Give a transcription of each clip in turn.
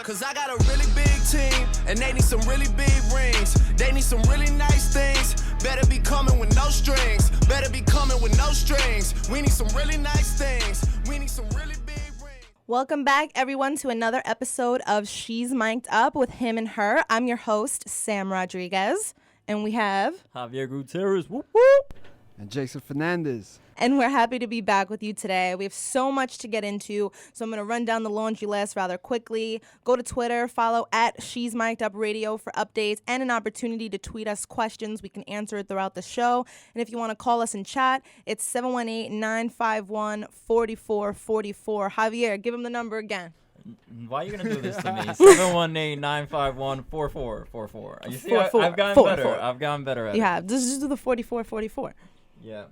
Cause I got a really big team, and they need some really big rings. They need some really nice things. Better be coming with no strings. Better be coming with no strings. We need some really nice things. We need some really big rings. Welcome back, everyone, to another episode of She's Mic'd Up with Him and Her. I'm your host, Sam Rodriguez, and we have Javier Gutierrez, whoop whoop, and Jason Fernandez. And we're happy to be back with you today. We have so much to get into, so I'm going to run down the laundry list rather quickly. Go to Twitter, follow at She's Mic'd Up Radio for updates and an opportunity to tweet us questions. We can answer it throughout the show. And if you want to call us and chat, it's 718-951-4444. Javier, give him the number again. Why are you going to do this to me? 718-951-4444. You see, I've gotten better. I've gotten better at it. Yeah, just do the 4444. Yeah.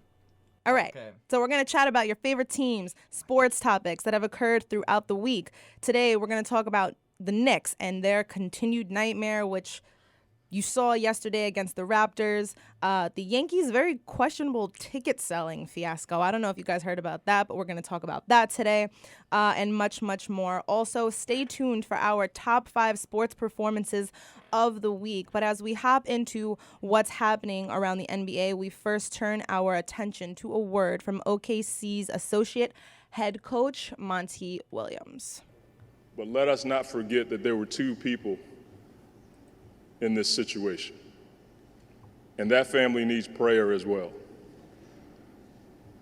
All right, Okay. So we're going to chat about your favorite teams, sports topics that have occurred throughout the week. Today, we're going to talk about the Knicks and their continued nightmare, which you saw yesterday against the Raptors. The Yankees' very questionable ticket-selling fiasco. I don't know if you guys heard about that, but we're going to talk about that today and much, much more. Also, stay tuned for our top 5 sports performances of the week. But as we hop into what's happening around the NBA, we first turn our attention to a word from OKC's associate head coach, Monty Williams. But let us not forget that there were 2 people in this situation. And that family needs prayer as well.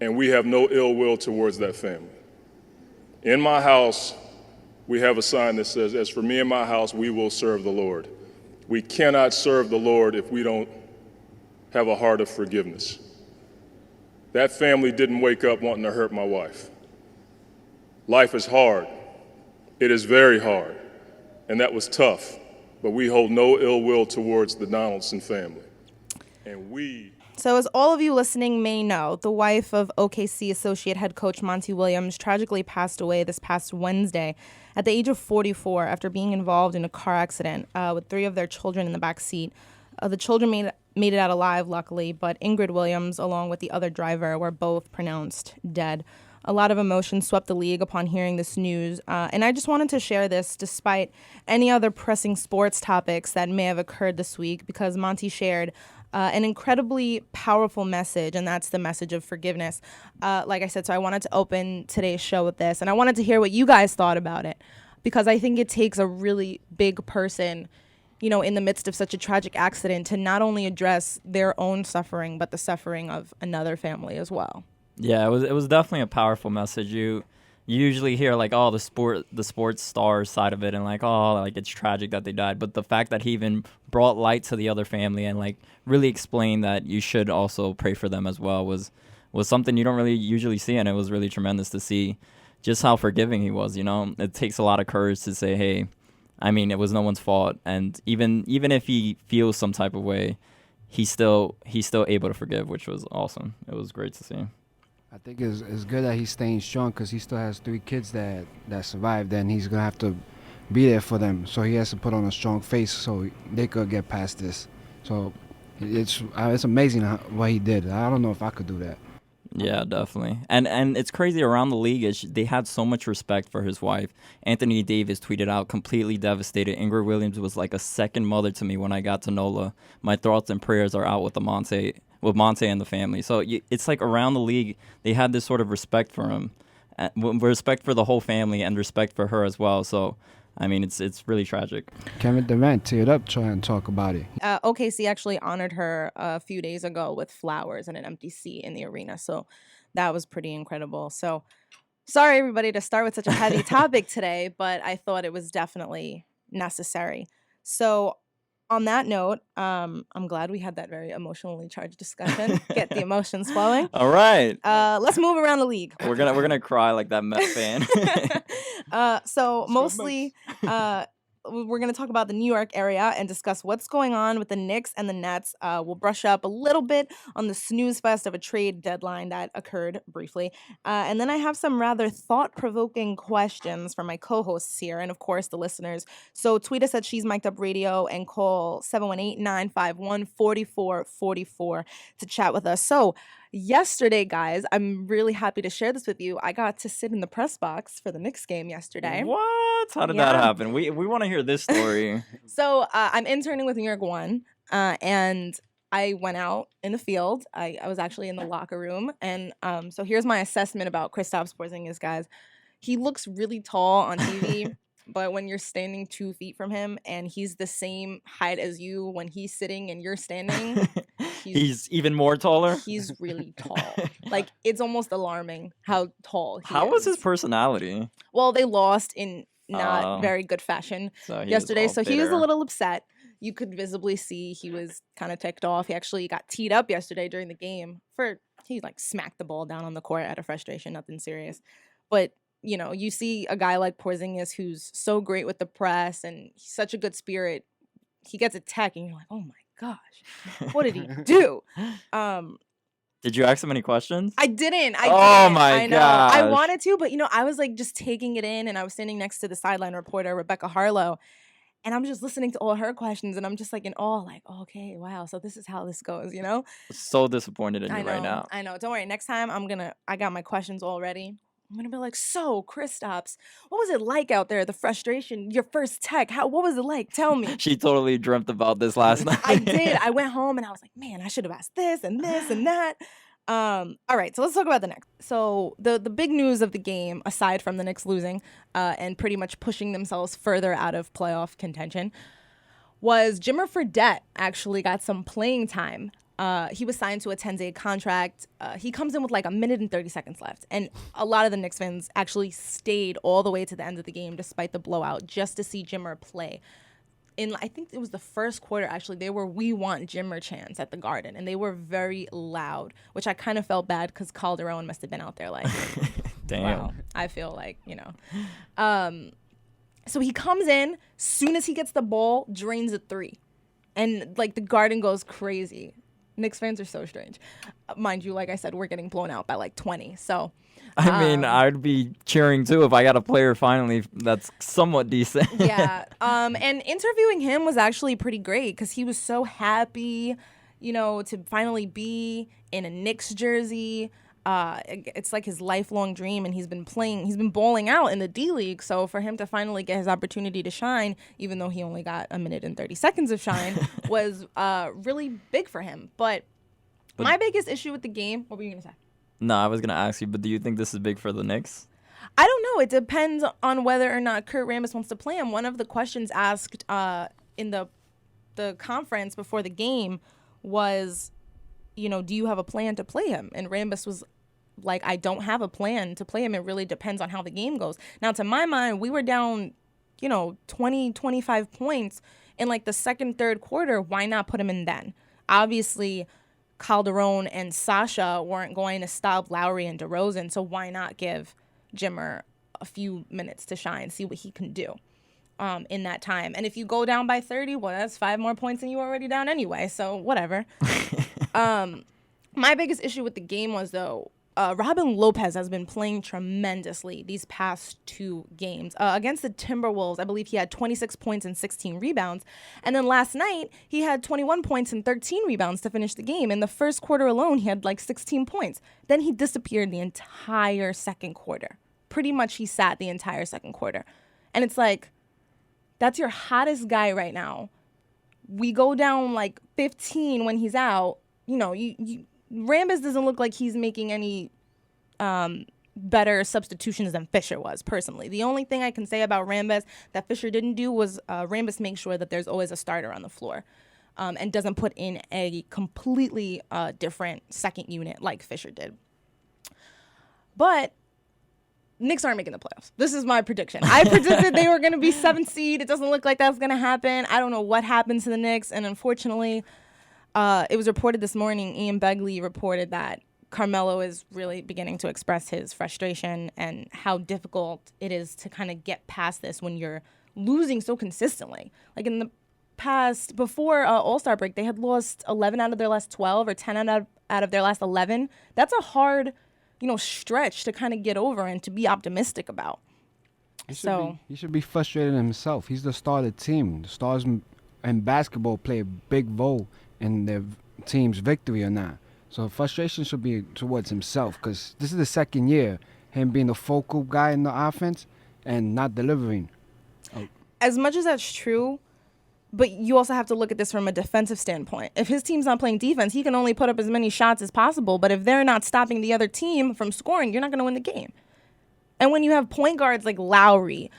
And we have no ill will towards that family. In my house, we have a sign that says, "As for me and my house, we will serve the Lord." We cannot serve the Lord if we don't have a heart of forgiveness. That family didn't wake up wanting to hurt my wife. Life is hard. It is very hard. And that was tough. But we hold no ill will towards the Donaldson family. So as all of you listening may know, the wife of OKC associate head coach Monty Williams tragically passed away this past Wednesday at the age of 44 after being involved in a car accident with 3 of their children in the back seat. The children made it out alive, luckily, but Ingrid Williams, along with the other driver, were both pronounced dead. A lot of emotion swept the league upon hearing this news, and I just wanted to share this despite any other pressing sports topics that may have occurred this week, because Monty shared an incredibly powerful message, and that's the message of forgiveness. Like I said, so I wanted to open today's show with this, and I wanted to hear what you guys thought about it, because I think it takes a really big person, you know, in the midst of such a tragic accident to not only address their own suffering, but the suffering of another family as well. Yeah, it was definitely a powerful message. You usually hear like, oh, the sports stars side of it, and like, oh, like it's tragic that they died. But the fact that he even brought light to the other family and like really explained that you should also pray for them as well was something you don't really usually see, and it was really tremendous to see just how forgiving he was. You know, it takes a lot of courage to say, hey, I mean, it was no one's fault, and even if he feels some type of way, he's still able to forgive, which was awesome. It was great to see. I think it's good that he's staying strong because he still has 3 kids that survived, and he's going to have to be there for them. So he has to put on a strong face so they could get past this. So it's amazing what he did. I don't know if I could do that. Yeah, definitely. And it's crazy around the league. They had so much respect for his wife. Anthony Davis tweeted out, completely devastated. Ingrid Williams was like a second mother to me when I got to NOLA. My thoughts and prayers are out with Monte and the family. So it's like around the league, they had this sort of respect for him, respect for the whole family, and respect for her as well. So, I mean, it's really tragic. Kevin Durant teared up trying to talk about it. OKC actually honored her a few days ago with flowers and an empty seat in the arena. So that was pretty incredible. So sorry, everybody, to start with such a heavy topic today, but I thought it was definitely necessary. So on that note, I'm glad we had that very emotionally charged discussion. Get the emotions flowing. All right. Let's move around the league. We're gonna cry like that Met fan. So mostly, we're going to talk about the New York area and discuss what's going on with the Knicks and the Nets. We'll brush up a little bit on the snooze fest of a trade deadline that occurred briefly. And then I have some rather thought-provoking questions for my co-hosts here and, of course, the listeners. So tweet us at She's Mic'd Up Radio and call 718-951-4444 to chat with us. So Yesterday, guys, I'm really happy to share this with you. I got to sit in the press box for the Knicks game yesterday. What? How did that happen? We want to hear this story. So I'm interning with New York One, and I went out in the field. I was actually in the locker room, and so here's my assessment about Kristaps Porzingis, guys. He looks really tall on TV. But when you're standing 2 feet from him and he's the same height as you when he's sitting and you're standing, he's even more taller. He's really tall. Like, it's almost alarming how tall he is. How was his personality? Well, they lost in not very good fashion yesterday, so he was a little upset. You could visibly see he was kind of ticked off. He actually got teed up yesterday during the game. He like smacked the ball down on the court out of frustration, nothing serious. But you know, you see a guy like Porzingis who's so great with the press and he's such a good spirit. He gets a tech and you're like, oh my gosh, what did he do? Did you ask him any questions? I didn't. Oh my gosh. I wanted to, but I was like just taking it in, and I was standing next to the sideline reporter, Rebecca Harlow, and I'm just listening to all her questions, and I'm just like in awe, like, okay, wow, so this is how this goes, So disappointed in you right now. I know. Don't worry. Next time I got my questions all ready. I'm going to be like, so, Kristaps, what was it like out there, the frustration, your first tech? What was it like? Tell me. She totally dreamt about this last night. I did. I went home and I was like, man, I should have asked this and that. All right, so let's talk about the Knicks. So the big news of the game, aside from the Knicks losing and pretty much pushing themselves further out of playoff contention, was Jimmer Fredette actually got some playing time. He was signed to a 10-day contract. He comes in with like 1 minute and 30 seconds left. And a lot of the Knicks fans actually stayed all the way to the end of the game despite the blowout just to see Jimmer play. I think it was the first quarter, actually, they were "We Want Jimmer" chants at the Garden. And they were very loud, which I kind of felt bad because Calderon must have been out there like, damn. Wow, I feel like, So he comes in, soon as he gets the ball, drains a 3. And like the Garden goes crazy. Knicks fans are so strange. Mind you, like I said, we're getting blown out by like 20. So, I mean, I'd be cheering too if I got a player finally that's somewhat decent. Yeah. And interviewing him was actually pretty great because he was so happy, to finally be in a Knicks jersey. It's like his lifelong dream, and he's been bowling out in the D League. So for him to finally get his opportunity to shine, even though he only got 1 minute and 30 seconds of shine, was really big for him. But my biggest issue with the game, what were you going to say? No, I was going to ask you, but do you think this is big for the Knicks? I don't know. It depends on whether or not Kurt Rambis wants to play him. One of the questions asked in the conference before the game was, do you have a plan to play him? And Rambis was like, I don't have a plan to play him. It really depends on how the game goes. Now, to my mind, we were down, 20, 25 points in like the second, third quarter. Why not put him in then? Obviously, Calderon and Sasha weren't going to stop Lowry and DeRozan, so why not give Jimmer a few minutes to shine, see what he can do in that time. And if you go down by 30, well, that's 5 more points than you were already down anyway, so whatever. My biggest issue with the game was, though, Robin Lopez has been playing tremendously these past 2 games. Against the Timberwolves, I believe he had 26 points and 16 rebounds. And then last night, he had 21 points and 13 rebounds to finish the game. In the first quarter alone, he had like 16 points. Then he disappeared the entire second quarter. Pretty much he sat the entire second quarter. And it's like, that's your hottest guy right now. We go down like 15 when he's out. Rambis doesn't look like he's making any better substitutions than Fisher was, personally. The only thing I can say about Rambis that Fisher didn't do was Rambis make sure that there's always a starter on the floor and doesn't put in a completely different second unit like Fisher did. But Knicks aren't making the playoffs. This is my prediction. I predicted they were going to be 7th seed. It doesn't look like that's going to happen. I don't know what happened to the Knicks, and unfortunately, it was reported this morning, Ian Begley reported that Carmelo is really beginning to express his frustration and how difficult it is to kind of get past this when you're losing so consistently. Like in the past, before All-Star break, they had lost 11 out of their last 12 or 10 out of their last 11. That's a hard, stretch to kind of get over and to be optimistic about. He should be frustrated himself. He's the star of the team. The stars in basketball play a big role in their team's victory or not. So frustration should be towards himself because this is the second year, him being the focal guy in the offense and not delivering. As much as that's true, but you also have to look at this from a defensive standpoint. If his team's not playing defense, he can only put up as many shots as possible. But if they're not stopping the other team from scoring, you're not going to win the game. And when you have point guards like Lowry,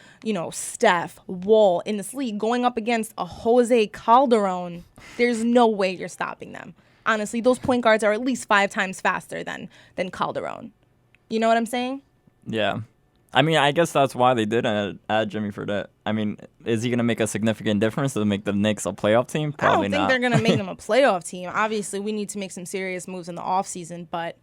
Steph, Wall in this league going up against a Jose Calderon, there's no way you're stopping them. Honestly, those point guards are at least 5 times faster than Calderon. You know what I'm saying? Yeah. I mean, I guess that's why they did add Jimmy Fredette. I mean, is he going to make a significant difference to make the Knicks a playoff team? Probably not. I don't think they're going to make them a playoff team. Obviously, we need to make some serious moves in the offseason, but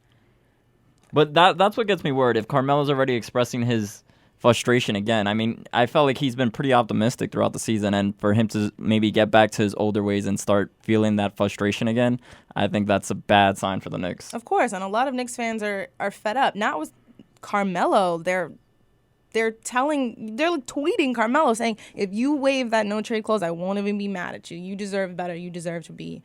that's what gets me worried. If Carmelo's already expressing his frustration again, I mean, I felt like he's been pretty optimistic throughout the season, and for him to maybe get back to his older ways and start feeling that frustration again, I think that's a bad sign for the Knicks. Of course, and a lot of Knicks fans are fed up. Not with Carmelo, they're tweeting Carmelo saying, if you waive that no trade clause, I won't even be mad at you. You deserve better. You deserve to be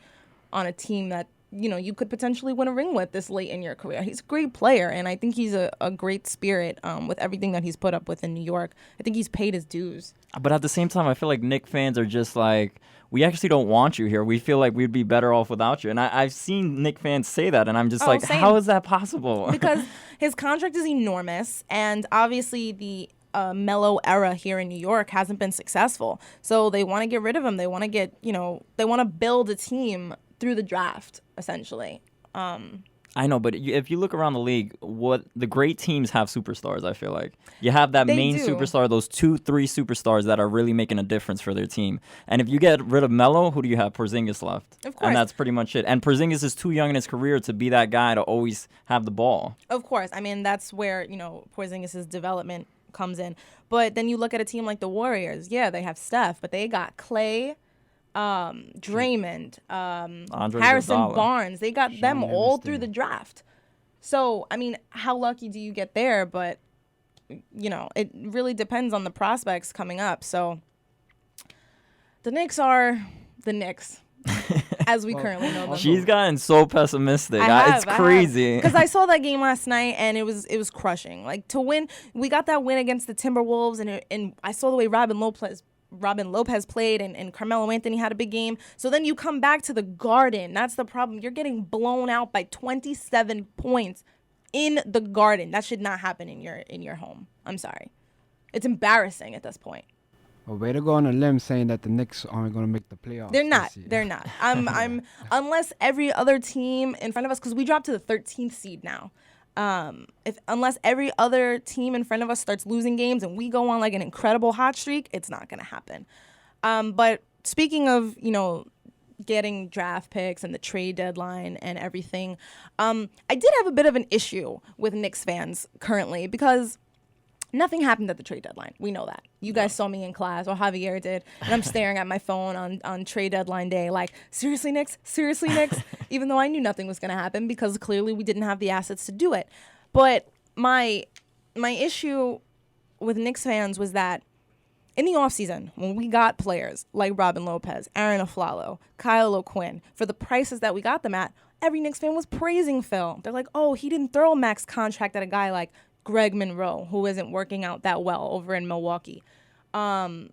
on a team that, you could potentially win a ring with this late in your career. He's a great player, and I think he's a great spirit with everything that he's put up with in New York. I think he's paid his dues. But at the same time, I feel like Knicks fans are just like, we actually don't want you here. We feel like we'd be better off without you. And I've seen Knicks fans say that, and I'm just like, same. How is that possible? Because his contract is enormous, and obviously the Melo era here in New York hasn't been successful. So they want to get rid of him. They want to they want to build a team through the draft, essentially. I know, but if you look around the league, what the great teams have superstars, I feel like. You have that main superstar, those 2-3 superstars that are really making a difference for their team. And if you get rid of Melo, who do you have? Porzingis left. Of course. And that's pretty much it. And Porzingis is too young in his career to be that guy to always have the ball. Of course. I mean, that's where, Porzingis' development comes in. But then you look at a team like the Warriors. Yeah, they have Steph, but they got Clay, Draymond, Harrison Iguodala. Barnes. They got them all through the draft. So, I mean, how lucky do you get there? But, it really depends on the prospects coming up. So, the Knicks are the Knicks, as we currently know them. She's gotten so pessimistic. It's crazy. Because I saw that game last night, and it was crushing. Like, to win, we got that win against the Timberwolves, and I saw the way Robin Lopez played, and Carmelo Anthony had a big game. So then you come back to the Garden. That's the problem. You're getting blown out by 27 points in the Garden. That should not happen in your home. I'm sorry. It's embarrassing at this point. Well, way to go on a limb saying that the Knicks aren't going to make the playoffs. They're not. They're not. I'm unless every other team in front of us, because we dropped to the 13th seed now. Unless every other team in front of us starts losing games and we go on like an incredible hot streak, it's not going to happen. But speaking of, getting draft picks and the trade deadline and everything, I did have a bit of an issue with Knicks fans currently because nothing happened at the trade deadline. We know that. You guys saw me in class, or Javier did, and I'm staring at my phone on trade deadline day like, seriously, Knicks? Seriously, Knicks? Even though I knew nothing was going to happen because clearly we didn't have the assets to do it. But my issue with Knicks fans was that in the offseason, when we got players like Robin Lopez, Aaron Aflalo, Kyle O'Quinn, for the prices that we got them at, every Knicks fan was praising Phil. They're like, oh, he didn't throw a max contract at a guy like Greg Monroe, who isn't working out that well over in Milwaukee. And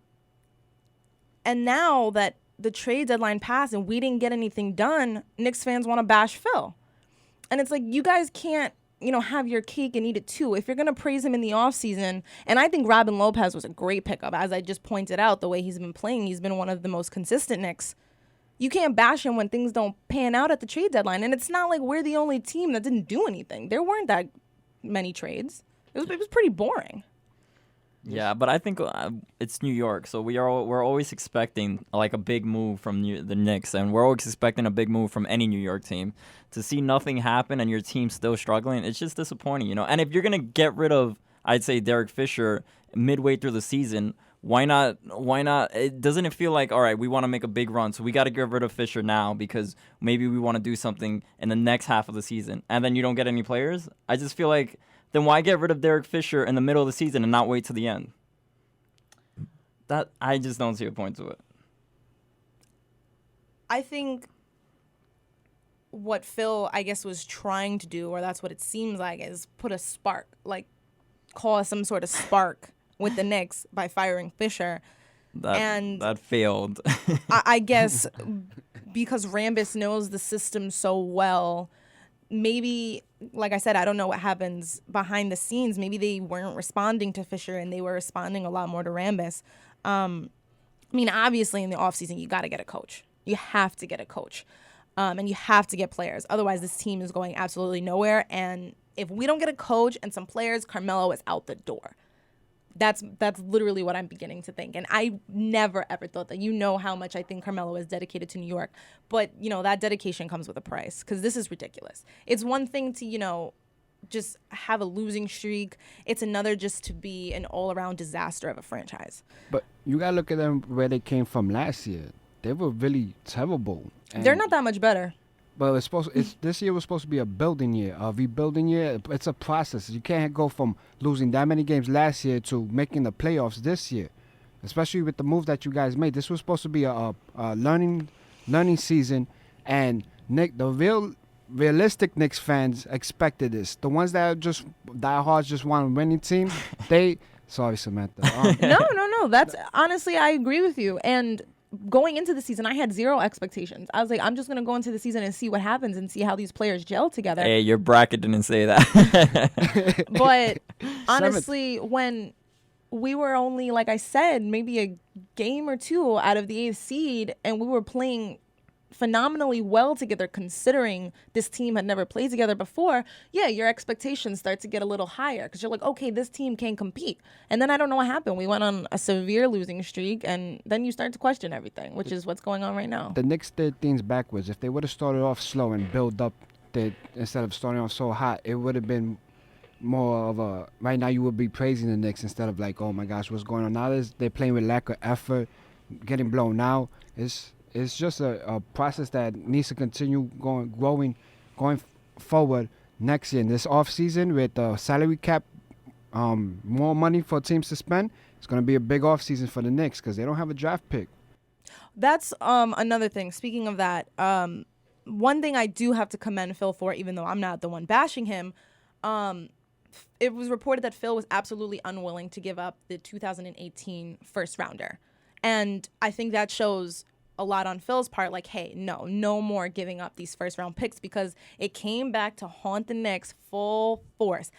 now that the trade deadline passed and we didn't get anything done, Knicks fans want to bash Phil. And it's like, you guys can't, have your cake and eat it too. If you're going to praise him in the offseason, and I think Robin Lopez was a great pickup, as I just pointed out, the way he's been playing, he's been one of the most consistent Knicks. You can't bash him when things don't pan out at the trade deadline. And it's not like we're the only team that didn't do anything. There weren't that many trades. It was pretty boring. Yeah, but I think it's New York, so we're always expecting like a big move from the Knicks, and we're always expecting a big move from any New York team. To see nothing happen and your team still struggling, it's just disappointing, And if you're gonna get rid of, I'd say, Derek Fisher midway through the season, why not? Doesn't it feel like, all right, we want to make a big run, so we got to get rid of Fisher now because maybe we want to do something in the next half of the season, and then you don't get any players? I just feel like, then why get rid of Derek Fisher in the middle of the season and not wait to the end? That I just don't see a point to it. I think what Phil, I guess, was trying to do, or that's what it seems like, is put a spark, like cause some sort of spark with the Knicks by firing Fisher. That failed. I guess because Rambis knows the system so well, maybe, like I said, I don't know what happens behind the scenes. Maybe they weren't responding to Fisher and they were responding a lot more to Rambis. I mean, obviously in the offseason, you got to get a coach. You have to get a coach. And you have to get players. Otherwise, this team is going absolutely nowhere. And if we don't get a coach and some players, Carmelo is out the door. That's literally what I'm beginning to think. And I never, ever thought that. You know how much I think Carmelo is dedicated to New York. But, that dedication comes with a price because this is ridiculous. It's one thing to, just have a losing streak. It's another just to be an all-around disaster of a franchise. But you got to look at them where they came from last year. They were really terrible. They're not that much better. But this year was supposed to be a building year, a rebuilding year. It's a process. You can't go from losing that many games last year to making the playoffs this year, especially with the move that you guys made. This was supposed to be a learning season, and the realistic Knicks fans expected this. The ones that are just diehards, just want a winning team, sorry, Samantha. No. That's honestly, I agree with you. And going into the season, I had zero expectations. I was like, I'm just going to go into the season and see what happens and see how these players gel together. Hey, your bracket didn't say that. But honestly, when we were only, like I said, maybe a game or two out of the 8th seed, and we were playing phenomenally well together considering this team had never played together before, your expectations start to get a little higher because you're like, okay, this team can compete. And then I don't know what happened. We went on a severe losing streak, and then you start to question everything, which is what's going on right now. The Knicks did things backwards. If they would have started off slow and build up, instead of starting off so hot, it would have been more of a, right now you would be praising the Knicks instead of like, oh my gosh, what's going on? Now they're playing with lack of effort, getting blown out. It's just a process that needs to continue going forward next year. In this offseason with the salary cap, more money for teams to spend, it's going to be a big offseason for the Knicks because they don't have a draft pick. That's another thing. Speaking of that, one thing I do have to commend Phil for, even though I'm not the one bashing him, it was reported that Phil was absolutely unwilling to give up the 2018 first rounder. And I think that shows a lot on Phil's part, like, hey, no more giving up these first round picks because it came back to haunt the Knicks full force.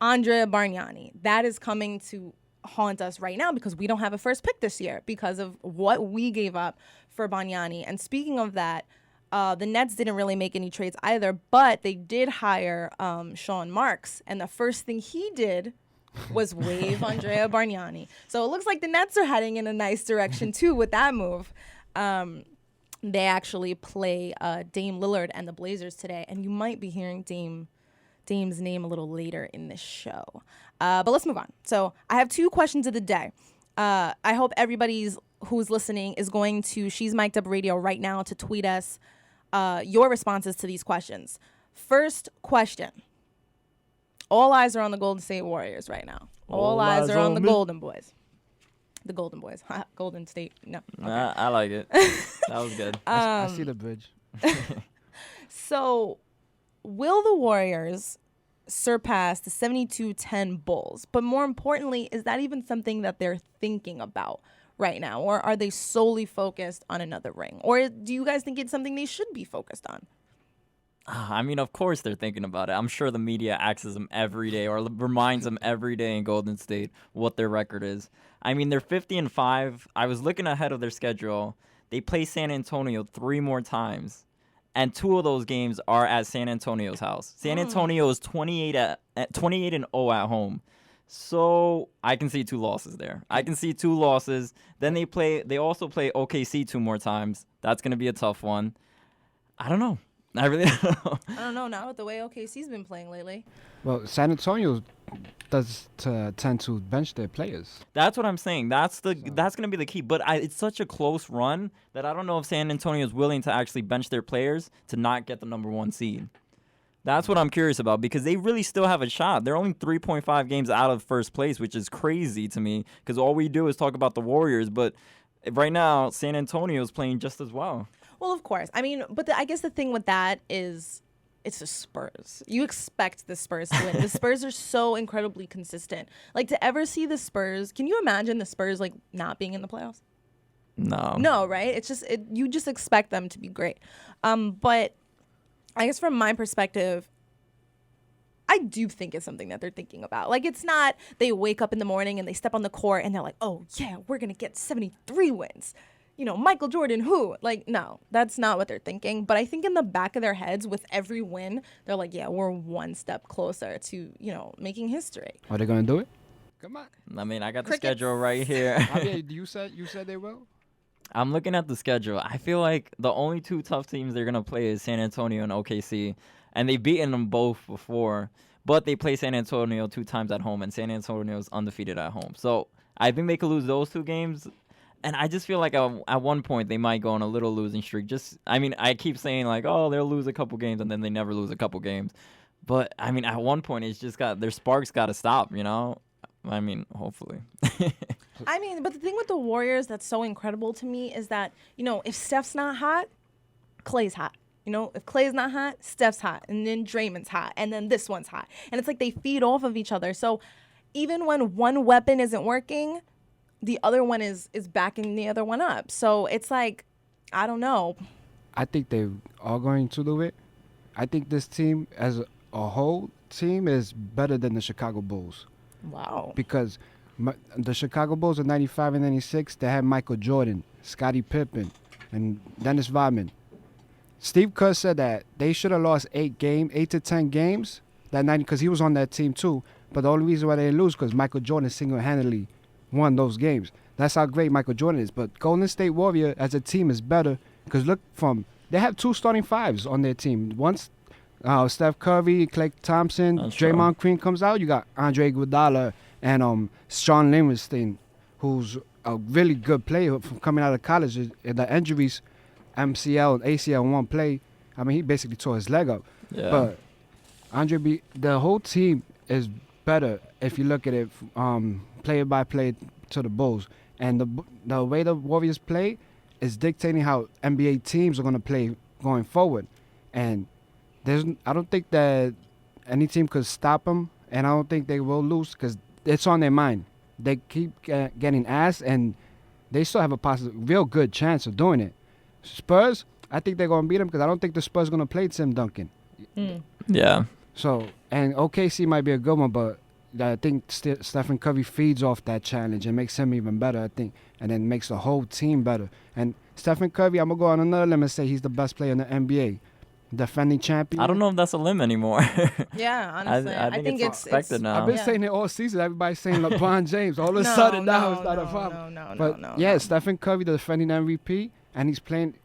Andrea Bargnani, that is coming to haunt us right now because we don't have a first pick this year because of what we gave up for Bargnani. And speaking of that, the Nets didn't really make any trades either, but they did hire Sean Marks, and the first thing he did was waive Andrea Bargnani. So it looks like the Nets are heading in a nice direction too with that move. They actually play Dame Lillard and the Blazers today, and you might be hearing Dame's name a little later in this show. But let's move on. So I have 2 questions of the day. I hope everybody's who's listening is going to She's Mic'd Up Radio right now to tweet us your responses to these questions. First question. All eyes are on the Golden State Warriors right now. All eyes are on the Golden Boys. The Golden Boys. Golden State. No. Okay. I like it. That was good. I see the bridge. So, will the Warriors surpass the 72-10 Bulls? But more importantly, is that even something that they're thinking about right now? Or are they solely focused on another ring? Or do you guys think it's something they should be focused on? I mean, of course they're thinking about it. I'm sure the media asks them every day or reminds them every day in Golden State what their record is. I mean, they're 50-5. I was looking ahead of their schedule. They play San Antonio 3 more times, and 2 of those games are at San Antonio's house. San Antonio is 28-0 at home. So I can see 2 losses there. I can see 2 losses. Then they also play OKC 2 more times. That's going to be a tough one. I don't know. I really don't know. I don't know, not with the way OKC's been playing lately. Well, San Antonio does tend to bench their players. That's what I'm saying. That's going to be the key. But it's such a close run that I don't know if San Antonio is willing to actually bench their players to not get the number 1 seed. That's what I'm curious about because they really still have a shot. They're only 3.5 games out of first place, which is crazy to me because all we do is talk about the Warriors. But right now, San Antonio is playing just as well. Well, of course. I mean, but I guess the thing with that is it's the Spurs. You expect the Spurs to win. The Spurs are so incredibly consistent. Like, to ever see the Spurs, can you imagine the Spurs, like, not being in the playoffs? No, right? It's just, you just expect them to be great. But I guess from my perspective, I do think it's something that they're thinking about. Like, it's not they wake up in the morning and they step on the court and they're like, oh, yeah, we're going to get 73 wins. You know, Michael Jordan, who? Like, no, that's not what they're thinking. But I think in the back of their heads, with every win, they're like, yeah, we're one step closer to, you know, making history. Are they going to do it? Come on. I mean, I got the schedule right here. Javier, you said they will? I'm looking at the schedule. I feel like the only two tough teams they're going to play is San Antonio and OKC. And they've beaten them both before. But they play San Antonio 2 times at home, and San Antonio is undefeated at home. So I think they could lose those 2 games. And I just feel like at one point they might go on a little losing streak. I keep saying like, oh, they'll lose a couple games, and then they never lose a couple games. But, I mean, at one point it's just their sparks got to stop, you know? I mean, hopefully. I mean, but the thing with the Warriors that's so incredible to me is that, you know, if Steph's not hot, Klay's hot. You know, if Klay's not hot, Steph's hot. And then Draymond's hot. And then this one's hot. And it's like they feed off of each other. So even when one weapon isn't working, the other one is backing the other one up. So it's like, I don't know. I think they are going to do it. I think this team as a whole team is better than the Chicago Bulls. Wow. Because the Chicago Bulls of 95 and 96, they had Michael Jordan, Scottie Pippen, and Dennis Rodman. Steve Kerr said that they should have lost 8 to 10 games that night because he was on that team too. But the only reason why they didn't lose because Michael Jordan single-handedly won those games. That's how great Michael Jordan is. But Golden State Warrior as a team is better because they have 2 starting fives on their team. Once Steph Curry, Klay Thompson, Draymond Green comes out, you got Andre Iguodala and Sean Livingston, who's a really good player from coming out of college. The injuries, MCL and ACL in one play, I mean, he basically tore his leg up. Yeah. But the whole team is better if you look at it player by player to the Bulls. And the way the Warriors play is dictating how NBA teams are going to play going forward. And I don't think that any team could stop them, and I don't think they will lose because it's on their mind. They keep getting asked, and they still have a real good chance of doing it. Spurs, I think they're going to beat them because I don't think the Spurs are going to play Tim Duncan. Yeah. So, and OKC might be a good one, but I think Stephen Curry feeds off that challenge and makes him even better, I think, and then makes the whole team better. And Stephen Curry, I'm going to go on another limb and say he's the best player in the NBA. Defending champion. I don't know if that's a limb anymore. Yeah, honestly. I think it's expected now. I've been saying it all season. Everybody's saying LeBron James. All of a sudden now it's not a problem. No. Stephen Curry, the defending MVP, and he's playing.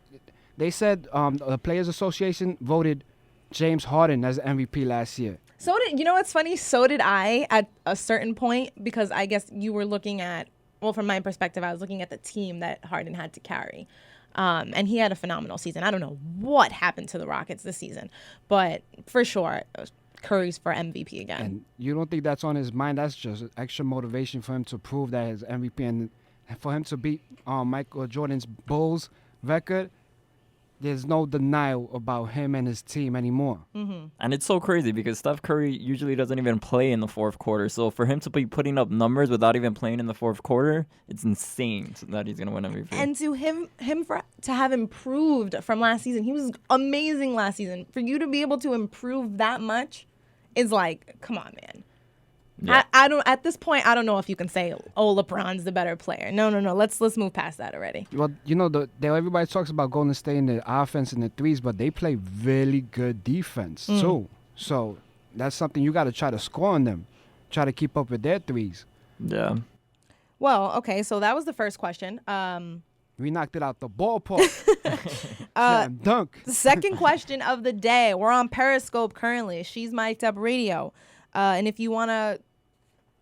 They said the Players Association voted James Harden as MVP last year. So you know what's funny? So did I at a certain point because I guess you were looking at, well, from my perspective, I was looking at the team that Harden had to carry. And he had a phenomenal season. I don't know what happened to the Rockets this season, but for sure, Curry's for MVP again. And you don't think that's on his mind? That's just extra motivation for him to prove that his MVP and for him to beat Michael Jordan's Bulls record. There's no denial about him and his team anymore. Mm-hmm. And it's so crazy because Steph Curry usually doesn't even play in the fourth quarter. So for him to be putting up numbers without even playing in the fourth quarter, it's insane that he's going to win MVP. And to have improved from last season, he was amazing last season. For you to be able to improve that much is like, come on, man. Yeah. I don't. At this point, I don't know if you can say, "Oh, LeBron's the better player." No. Let's move past that already. Well, you know, everybody talks about Golden State in the offense and the threes, but they play really good defense too. So that's something you got to try to score on them, try to keep up with their threes. Yeah. Well, okay. So that was the first question. We knocked it out the ballpark. Dunk. Second question of the day. We're on Periscope currently. She's Mic'd Up Radio. And if you want to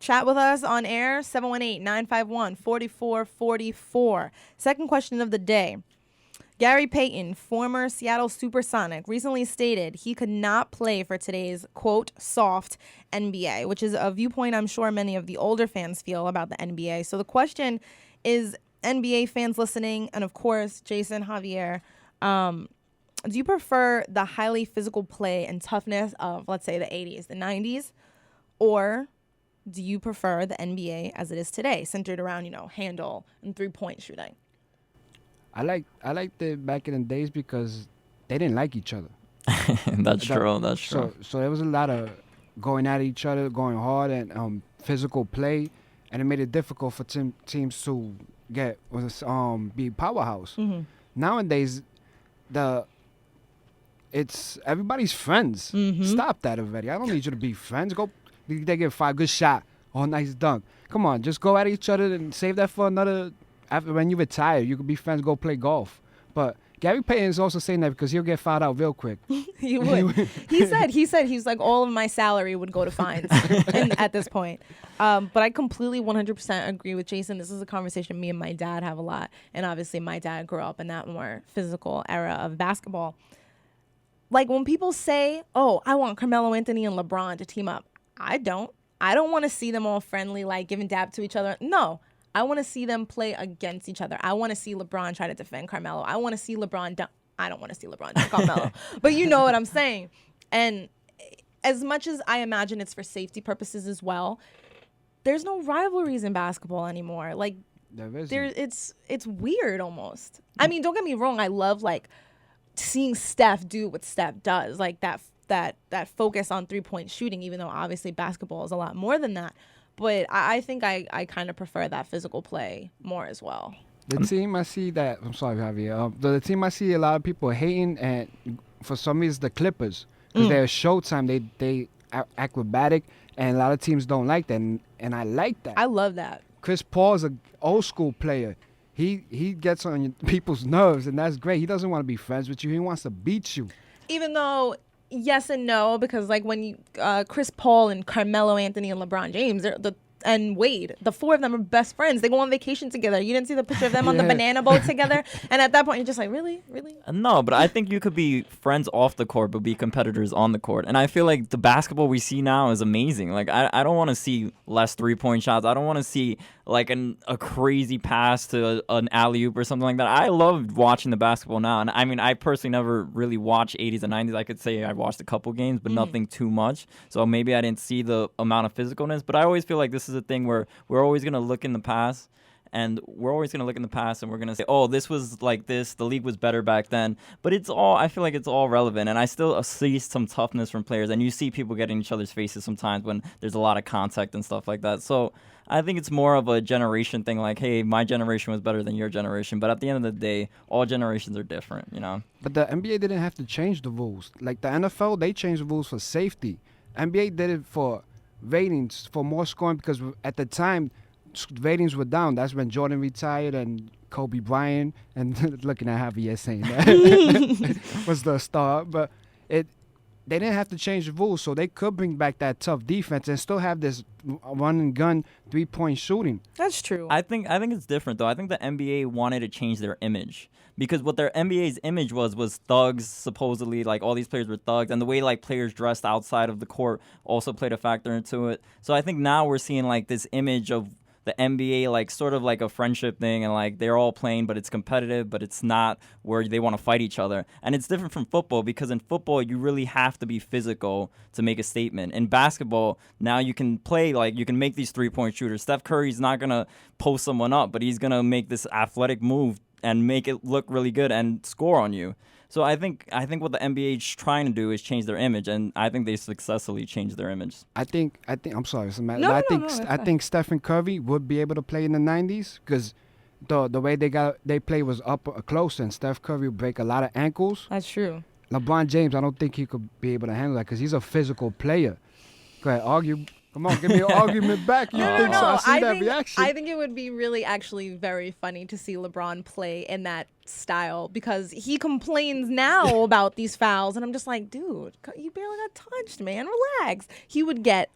chat with us on air, 718-951-4444. Second question of the day. Gary Payton, former Seattle Supersonic, recently stated he could not play for today's, quote, soft NBA, which is a viewpoint I'm sure many of the older fans feel about the NBA. So the question is, NBA fans listening, and of course, Jason, Javier, Do you prefer the highly physical play and toughness of, let's say, the 80s, the 90s, or do you prefer the NBA as it is today, centered around, handle and 3-point shooting? I liked it back in the days because they didn't like each other. That's true. So there was a lot of going at each other, going hard, and physical play, and it made it difficult for teams to be powerhouse. Mm-hmm. Nowadays, it's everybody's friends. Mm-hmm. Stop that already. I don't need you to be friends. Go, they get 5 good shot or nice dunk. Come on, just go at each other and save that for another. After when you retire, you could be friends. Go play golf. But Gary Payton is also saying that because he'll get fouled out real quick. He would. he said he's like, all of my salary would go to fines at this point. But I completely 100% agree with Jason. This is a conversation me and my dad have a lot. And obviously my dad grew up in that more physical era of basketball. Like when people say, oh, I want Carmelo Anthony and LeBron to team up. I don't want to see them all friendly, like giving dab to each other. No. I want to see them play against each other. I want to see LeBron try to defend Carmelo. I want to see LeBron dunk. I don't want to see LeBron dunk Carmelo. But you know what I'm saying. And as much as I imagine it's for safety purposes as well, there's no rivalries in basketball anymore. Like, it's weird almost. I mean, don't get me wrong. I love, like, seeing Steph do what Steph does. Like, that focus on 3-point shooting, even though obviously basketball is a lot more than that. But I think I kind of prefer that physical play more as well. The team I see that, I'm sorry, Javier. The team I see a lot of people hating, and for some reason, the Clippers. Because they're Showtime. They acrobatic, and a lot of teams don't like that. And I like that. I love that. Chris Paul's an old school player. He gets on people's nerves, and that's great. He doesn't want to be friends with you. He wants to beat you. Even though... Yes and no, because like when you Chris Paul and Carmelo Anthony and LeBron James and Wade, the 4 of them are best friends. They go on vacation together. You didn't see the picture of them on the banana boat together? And at that point, you're just like, really? No, but I think you could be friends off the court, but be competitors on the court. And I feel like the basketball we see now is amazing. Like, I don't want to see less 3-point shots. I don't want to see like a crazy pass to an alley-oop or something like that. I love watching the basketball now. And I mean, I personally never really watched 80s and 90s. I could say I watched a couple games, but nothing too much. So maybe I didn't see the amount of physicalness. But I always feel like this is a thing where we're always going to look in the past. And we're always going to look in the past and we're going to say, oh, this was like this. The league was better back then. But I feel like it's all relevant. And I still see some toughness from players. And you see people get in each other's faces sometimes when there's a lot of contact and stuff like that. So I think it's more of a generation thing. Like, hey, my generation was better than your generation. But at the end of the day, all generations are different, you know. But the NBA didn't have to change the rules. Like the NFL, they changed the rules for safety. NBA did it for ratings, for more scoring, because at the time, ratings were down. That's when Jordan retired and Kobe Bryant, and looking at Javier saying that was the star. But they didn't have to change the rules, so they could bring back that tough defense and still have this run and gun 3-point shooting. That's true. I think it's different though. I think the NBA wanted to change their image. Because what their NBA's image was thugs, supposedly, like all these players were thugs, and the way like players dressed outside of the court also played a factor into it. So I think now we're seeing like this image of the NBA, like sort of like a friendship thing, and like they're all playing, but it's competitive, but it's not where they want to fight each other. And it's different from football, because in football you really have to be physical to make a statement. In basketball, now you can play, like you can make these 3-point shooters. Steph Curry's not gonna post someone up, but he's gonna make this athletic move and make it look really good and score on you. So I think what the NBA is trying to do is change their image, and I think they successfully changed their image. I think I'm sorry, Samantha. No, I think Stephen Curry would be able to play in the 90s because the way they play was up close, and Steph Curry would break a lot of ankles. That's true. LeBron James, I don't think he could be able to handle that because he's a physical player. Go ahead, argue. Come on, give me an argument back. You think so? I see that reaction. I think it would be really actually very funny to see LeBron play in that style because he complains now about these fouls. And I'm just like, dude, you barely got touched, man. Relax. He would get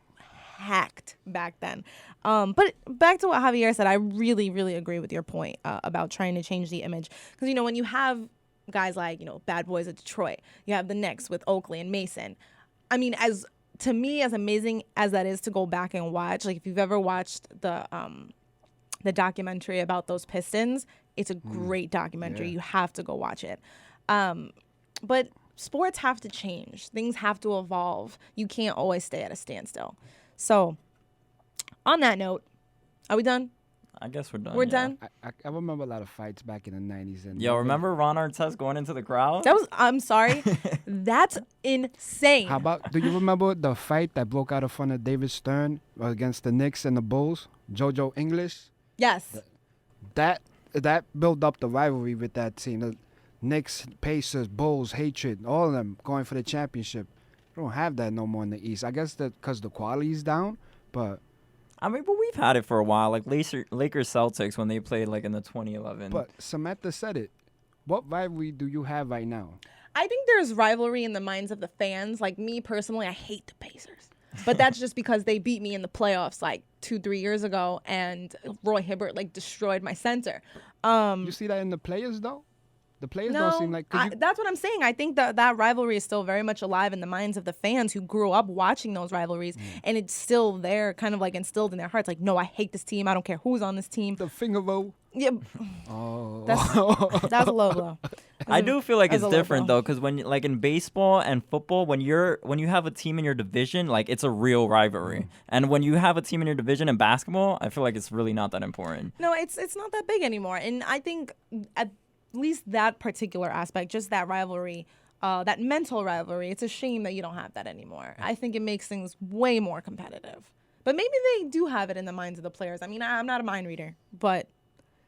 hacked back then. But back to what Javier said, I really, really agree with your point about trying to change the image. Because, when you have guys like, Bad Boys of Detroit, you have the Knicks with Oakley and Mason. I mean, to me, as amazing as that is to go back and watch, like if you've ever watched the documentary about those Pistons, it's a great documentary. Yeah. You have to go watch it. But sports have to change. Things have to evolve. You can't always stay at a standstill. So, on that note, are we done? I guess we're done. We're done? I remember a lot of fights back in the 90s. And Yo, remember Ron Artest going into the crowd? I'm sorry. That's insane. How about, do you remember the fight that broke out in front of David Stern against the Knicks and the Bulls? JoJo English? Yes. That built up the rivalry with that team. The Knicks, Pacers, Bulls, hatred, all of them going for the championship. We don't have that no more in the East. I guess that because the quality's down, but... I mean, but we've had it for a while. Like Lakers Celtics when they played like in the 2011. But Samantha said it. What rivalry do you have right now? I think there's rivalry in the minds of the fans. Like me personally, I hate the Pacers. But that's just because they beat me in the playoffs like 2-3 years ago, and Roy Hibbert like destroyed my center. You see that in the players though? The players don't seem like... that's what I'm saying. I think that rivalry is still very much alive in the minds of the fans who grew up watching those rivalries, and it's still there, kind of like instilled in their hearts. Like, no, I hate this team. I don't care who's on this team. The finger roll. Yeah. Oh. That's a low blow. I do feel like it's different though, because when like in baseball and football, when you have a team in your division, like it's a real rivalry, and when you have a team in your division in basketball, I feel like it's really not that important. No, it's not that big anymore, and I think at least that particular aspect, just that rivalry, that mental rivalry, it's a shame that you don't have that anymore. I think it makes things way more competitive. But maybe they do have it in the minds of the players. I mean, I'm not a mind reader, but...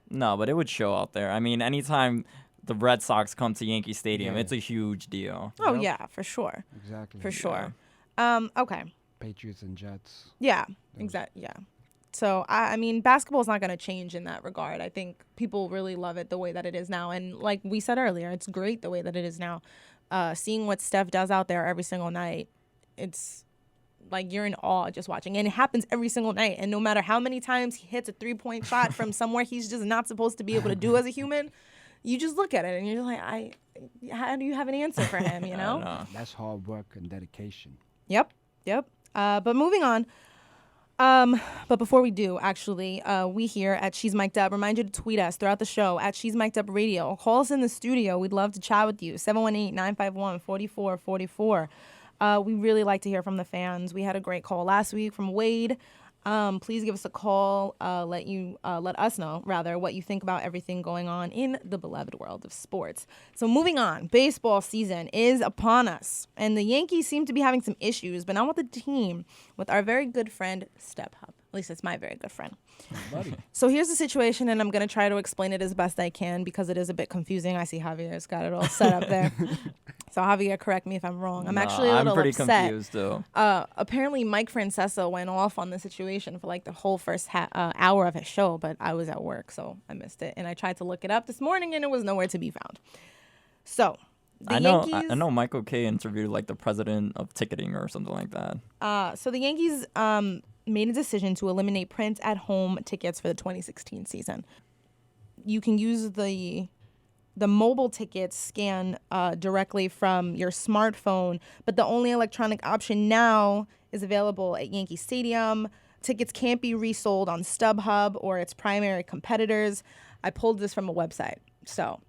No, but it would show out there. I mean, anytime the Red Sox come to Yankee Stadium, it's a huge deal. Oh, yeah, for sure. Exactly. For sure. Okay. Patriots and Jets. Yeah, exactly, yeah. So, I mean, basketball is not going to change in that regard. I think people really love it the way that it is now. And like we said earlier, it's great the way that it is now. Seeing what Steph does out there every single night, it's like you're in awe just watching. And it happens every single night. And no matter how many times he hits a three-point shot from somewhere he's just not supposed to be able to do as a human, you just look at it and you're like, how do you have an answer for him, you know? That's hard work and dedication. Yep. But moving on. But before we do, actually, we here at She's Mic'd Up remind you to tweet us throughout the show at She's Mic'd Up Radio. Call us in the studio. We'd love to chat with you. 718-951-4444. We really like to hear from the fans. We had a great call last week from Wade. Please give us a call. Let us know, rather, what you think about everything going on in the beloved world of sports. So moving on, baseball season is upon us, and the Yankees seem to be having some issues, but not with the team, with our very good friend StubHub. At least it's my very good friend. So here's the situation, and I'm going to try to explain it as best I can because it is a bit confusing. I see Javier's got it all set up there. So Javier, correct me if I'm wrong. I'm actually a little pretty upset. Confused though. Apparently Mike Francesa went off on the situation for like the whole first hour of his show, but I was at work, so I missed it. And I tried to look it up this morning, and it was nowhere to be found. So I know Michael K interviewed like the president of ticketing or something like that. So the Yankees made a decision to eliminate print at home tickets for the 2016 season. You can use the mobile tickets scan directly from your smartphone, but the only electronic option now is available at Yankee Stadium. Tickets can't be resold on StubHub or its primary competitors. I pulled this from a website. So,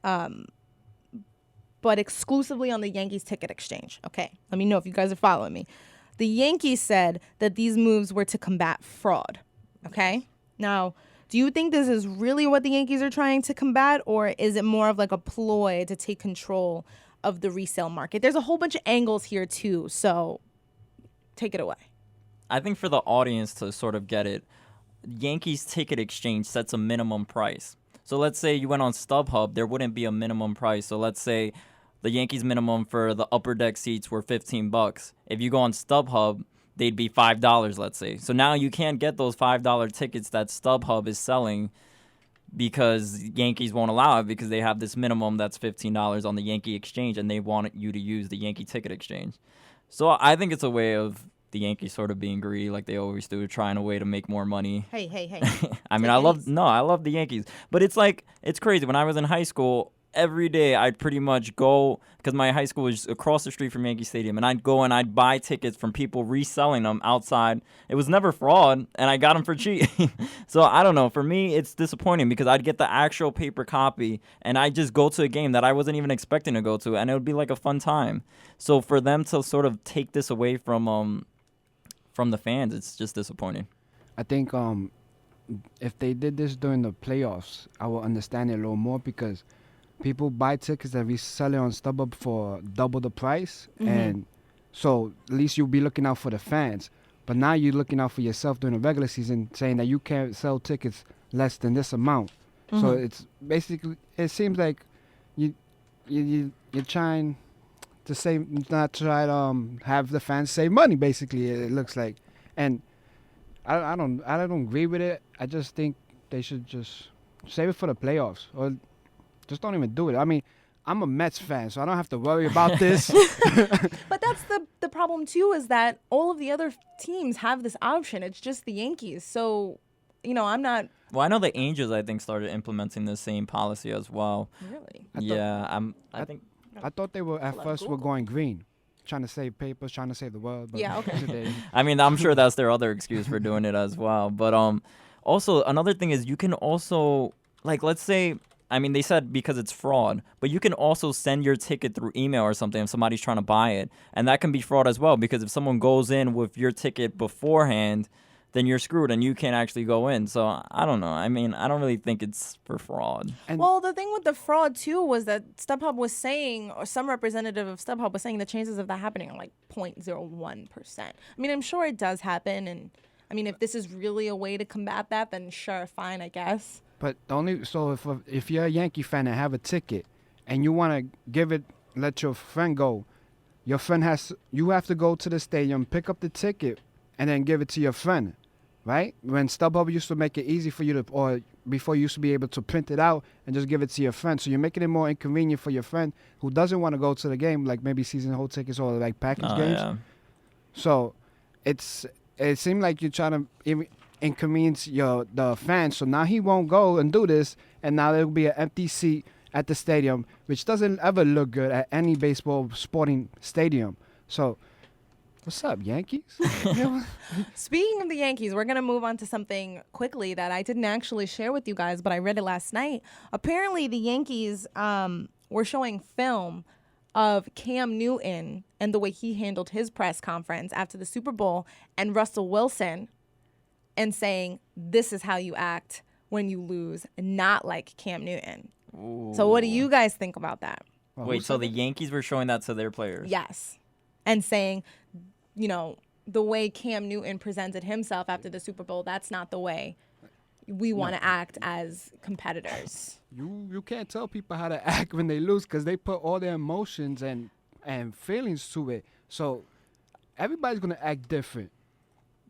but exclusively on the Yankees ticket exchange. Okay, let me know if you guys are following me. The Yankees said that these moves were to combat fraud. Okay, now, do you think this is really what the Yankees are trying to combat, or is it more of like a ploy to take control of the resale market? There's a whole bunch of angles here too, so take it away. I think for the audience to sort of get it, Yankees ticket exchange sets a minimum price. So let's say you went on StubHub, there wouldn't be a minimum price. So let's say the Yankees minimum for the upper deck seats were $15. If you go on StubHub, they'd be $5, let's say. So now you can't get those $5 tickets that StubHub is selling because Yankees won't allow it because they have this minimum that's $15 on the Yankee exchange, and they want you to use the Yankee ticket exchange. So I think it's a way of the Yankees sort of being greedy like they always do, trying a way to make more money. Hey. I mean, I love the Yankees. But it's like, it's crazy. When I was in high school, every day I'd pretty much go, because my high school was across the street from Yankee Stadium, and I'd go and I'd buy tickets from people reselling them outside. It was never fraud, and I got them for cheap. So I don't know. For me, it's disappointing because I'd get the actual paper copy, and I'd just go to a game that I wasn't even expecting to go to, and it would be like a fun time. So for them to sort of take this away from the fans, it's just disappointing. I think if they did this during the playoffs, I will understand it a little more because people buy tickets and resell it on StubHub for double the price. And so at least you'll be looking out for the fans. But now you're looking out for yourself during the regular season, saying that you can't sell tickets less than this amount. So it's basically, it seems like you're trying to save, not try to have the fans save money, basically, it looks like. And I don't agree with it. I just think they should just save it for the playoffs, or just don't even do it. I mean, I'm a Mets fan, so I don't have to worry about this. But that's the problem too, is that all of the other teams have this option. It's just the Yankees. So, I'm not. Well, I know the Angels, I think, started implementing the same policy as well. Really? I thought they were at first were going green, trying to save papers, trying to save the world. But yeah, okay. Today, I mean, I'm sure that's their other excuse for doing it as well. But also another thing is you can also, like, let's say, I mean, they said because it's fraud, but you can also send your ticket through email or something if somebody's trying to buy it, and that can be fraud as well, because if someone goes in with your ticket beforehand, then you're screwed and you can't actually go in. So I don't know. I mean, I don't really think it's for fraud. Well, the thing with the fraud too was that StubHub was saying, or some representative of StubHub was saying, the chances of that happening are like 0.01%. I mean, I'm sure it does happen, and I mean, if this is really a way to combat that, then sure, fine, I guess. But if you're a Yankee fan and have a ticket and you want to let your friend go, you have to go to the stadium, pick up the ticket, and then give it to your friend. Right? When StubHub used to make it easy for you or before you used to be able to print it out and just give it to your friend. So you're making it more inconvenient for your friend who doesn't want to go to the game, like maybe season whole tickets or like package games. Yeah. So it seemed like you're trying to inconvenience the fans. So now he won't go and do this, and now there will be an empty seat at the stadium, which doesn't ever look good at any baseball sporting stadium. So what's up, Yankees? Speaking of the Yankees, we're going to move on to something quickly that I didn't actually share with you guys, but I read it last night. Apparently, the Yankees were showing film of Cam Newton and the way he handled his press conference after the Super Bowl, and Russell Wilson, and saying, this is how you act when you lose, not like Cam Newton. Ooh. So what do you guys think about that? Wait, so the Yankees were showing that to their players? Yes. And saying, the way Cam Newton presented himself after the Super Bowl, that's not the way we want to act as competitors. You can't tell people how to act when they lose because they put all their emotions and feelings to it. So everybody's going to act different.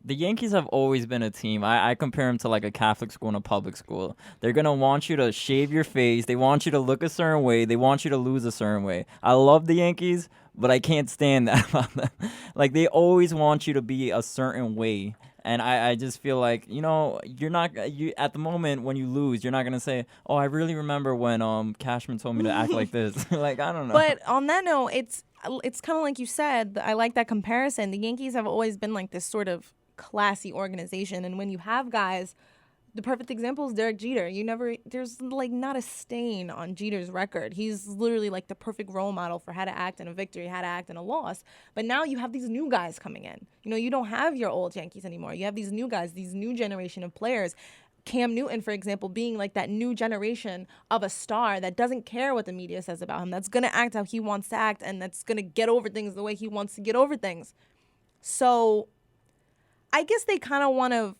The Yankees have always been a team. I compare them to like a Catholic school and a public school. They're going to want you to shave your face. They want you to look a certain way. They want you to lose a certain way. I love the Yankees, but I can't stand that about them. Like, they always want you to be a certain way. And I just feel like, you're not, at the moment when you lose, you're not going to say, oh, I really remember when Cashman told me to act like this. Like, I don't know. But on that note, it's kind of like you said, I like that comparison. The Yankees have always been like this sort of classy organization, and when you have guys, the perfect example is Derek Jeter. There's like not a stain on Jeter's record. He's literally like the perfect role model for how to act in a victory, how to act in a loss. But now you have these new guys coming in. You don't have your old Yankees anymore. You have these new guys, these new generation of players. Cam Newton, for example, being like that new generation of a star that doesn't care what the media says about him, that's going to act how he wants to act, and that's going to get over things the way he wants to get over things. So I guess they kind of want to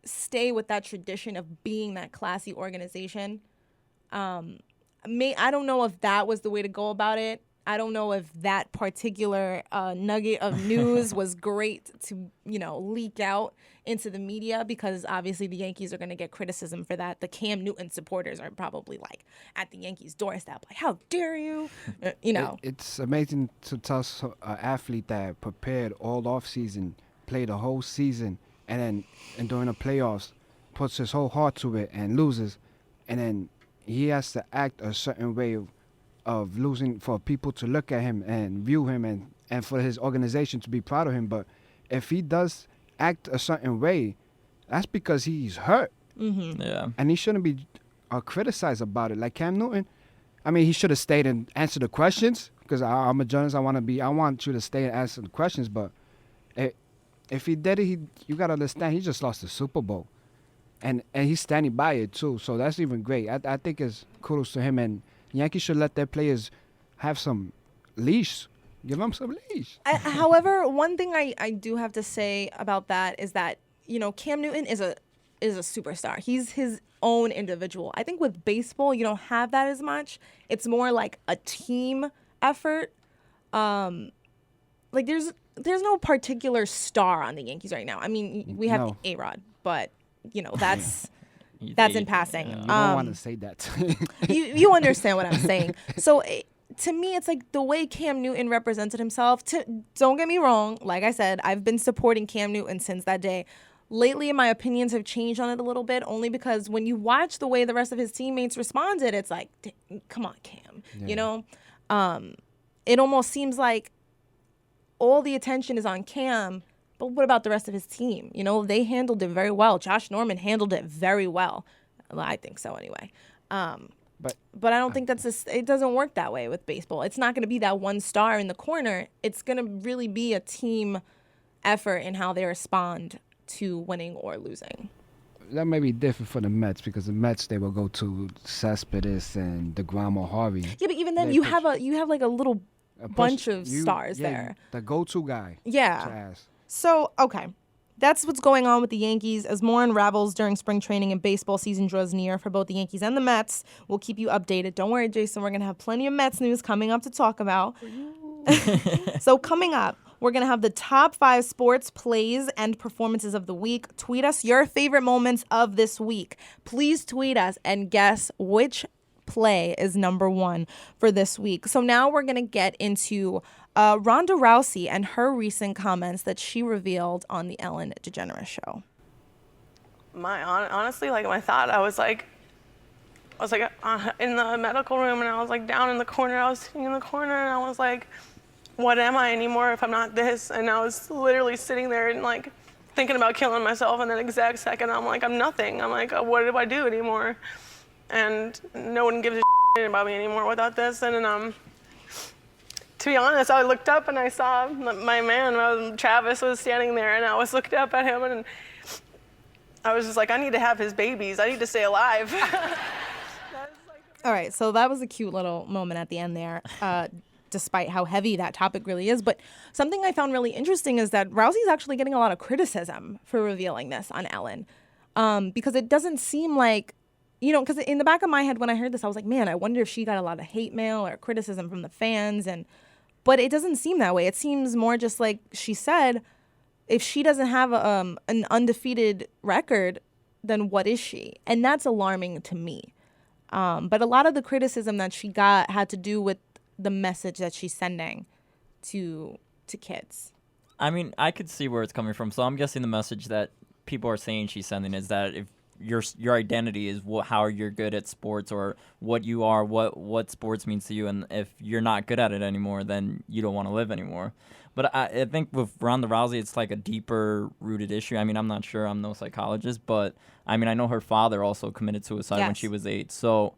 stay with that tradition of being that classy organization. I don't know if that was the way to go about it. I don't know if that particular nugget of news was great to, leak out into the media, because obviously the Yankees are going to get criticism for that. The Cam Newton supporters are probably like at the Yankees' doorstep, like, how dare you? It's amazing to tell an athlete that prepared all offseason, played the whole season, and during the playoffs puts his whole heart to it and loses, and then he has to act a certain way of losing, for people to look at him and view him, and for his organization to be proud of him. But if he does act a certain way, that's because he's hurt. Mm-hmm. Yeah. And he shouldn't be criticized about it. Like Cam Newton, I mean, he should have stayed and answered the questions, because I'm a journalist. I want you to stay and answer the questions. But if he did it, you got to understand, he just lost the Super Bowl. And he's standing by it, too. So that's even great. I think it's kudos to him. And Yankees should let their players have some leash. Give them some leash. However, one thing I do have to say about that is that, Cam Newton is a superstar. He's his own individual. I think with baseball, you don't have that as much. It's more like a team effort. Like there's no particular star on the Yankees right now. I mean, we have A-Rod, but that's in passing. You don't want to say that. you understand what I'm saying. So to me, it's like the way Cam Newton represented himself. Don't get me wrong. Like I said, I've been supporting Cam Newton since that day. Lately, my opinions have changed on it a little bit, only because when you watch the way the rest of his teammates responded, it's like, come on, Cam. Yeah. It almost seems like all the attention is on Cam, but what about the rest of his team? They handled it very well. Josh Norman handled it very well. Well, I think so anyway. But I don't think it doesn't work that way with baseball. It's not going to be that one star in the corner. It's going to really be a team effort in how they respond to winning or losing. That may be different for the Mets, because the Mets, they will go to Cespedes and DeGrom or Harvey. Yeah, but even then, you have like a little bunch of stars there. The go-to guy. Yeah. So, okay. That's what's going on with the Yankees. As more unravels during spring training and baseball season draws near for both the Yankees and the Mets, we'll keep you updated. Don't worry, Jason. We're going to have plenty of Mets news coming up to talk about. So coming up, we're going to have the top 5 sports plays and performances of the week. Tweet us your favorite moments of this week. Please tweet us and guess which play is number 1 for this week. So now we're going to get into Ronda Rousey and her recent comments that she revealed on the Ellen DeGeneres show. Honestly, like my thought, I was like in the medical room, and I was like down in the corner. I was sitting in the corner, and I was like, what am I anymore if I'm not this? And I was literally sitting there and like thinking about killing myself. And that exact second, I'm like, I'm nothing. I'm like, what do I do anymore? And no one gives a shit about me anymore without this. And then, to be honest, I looked up and I saw my man, Travis, was standing there, and I was looked up at him, and I was just like, I need to have his babies. I need to stay alive. All right, so that was a cute little moment at the end there, despite how heavy that topic really is. But something I found really interesting is that Rousey's actually getting a lot of criticism for revealing this on Ellen, because it doesn't seem like, because in the back of my head when I heard this, I was like, man, I wonder if she got a lot of hate mail or criticism from the fans. But it doesn't seem that way. It seems more just like she said, if she doesn't have an undefeated record, then what is she? And that's alarming to me. But a lot of the criticism that she got had to do with the message that she's sending to kids. I mean, I could see where it's coming from. So I'm guessing the message that people are saying she's sending is that if your identity is how you're good at sports, or what you are, what sports means to you, and if you're not good at it anymore, then you don't want to live anymore. But I think with Ronda Rousey, it's like a deeper rooted issue. I mean, I'm not sure. I'm no psychologist, but I mean, I know her father also committed suicide when she was 8. So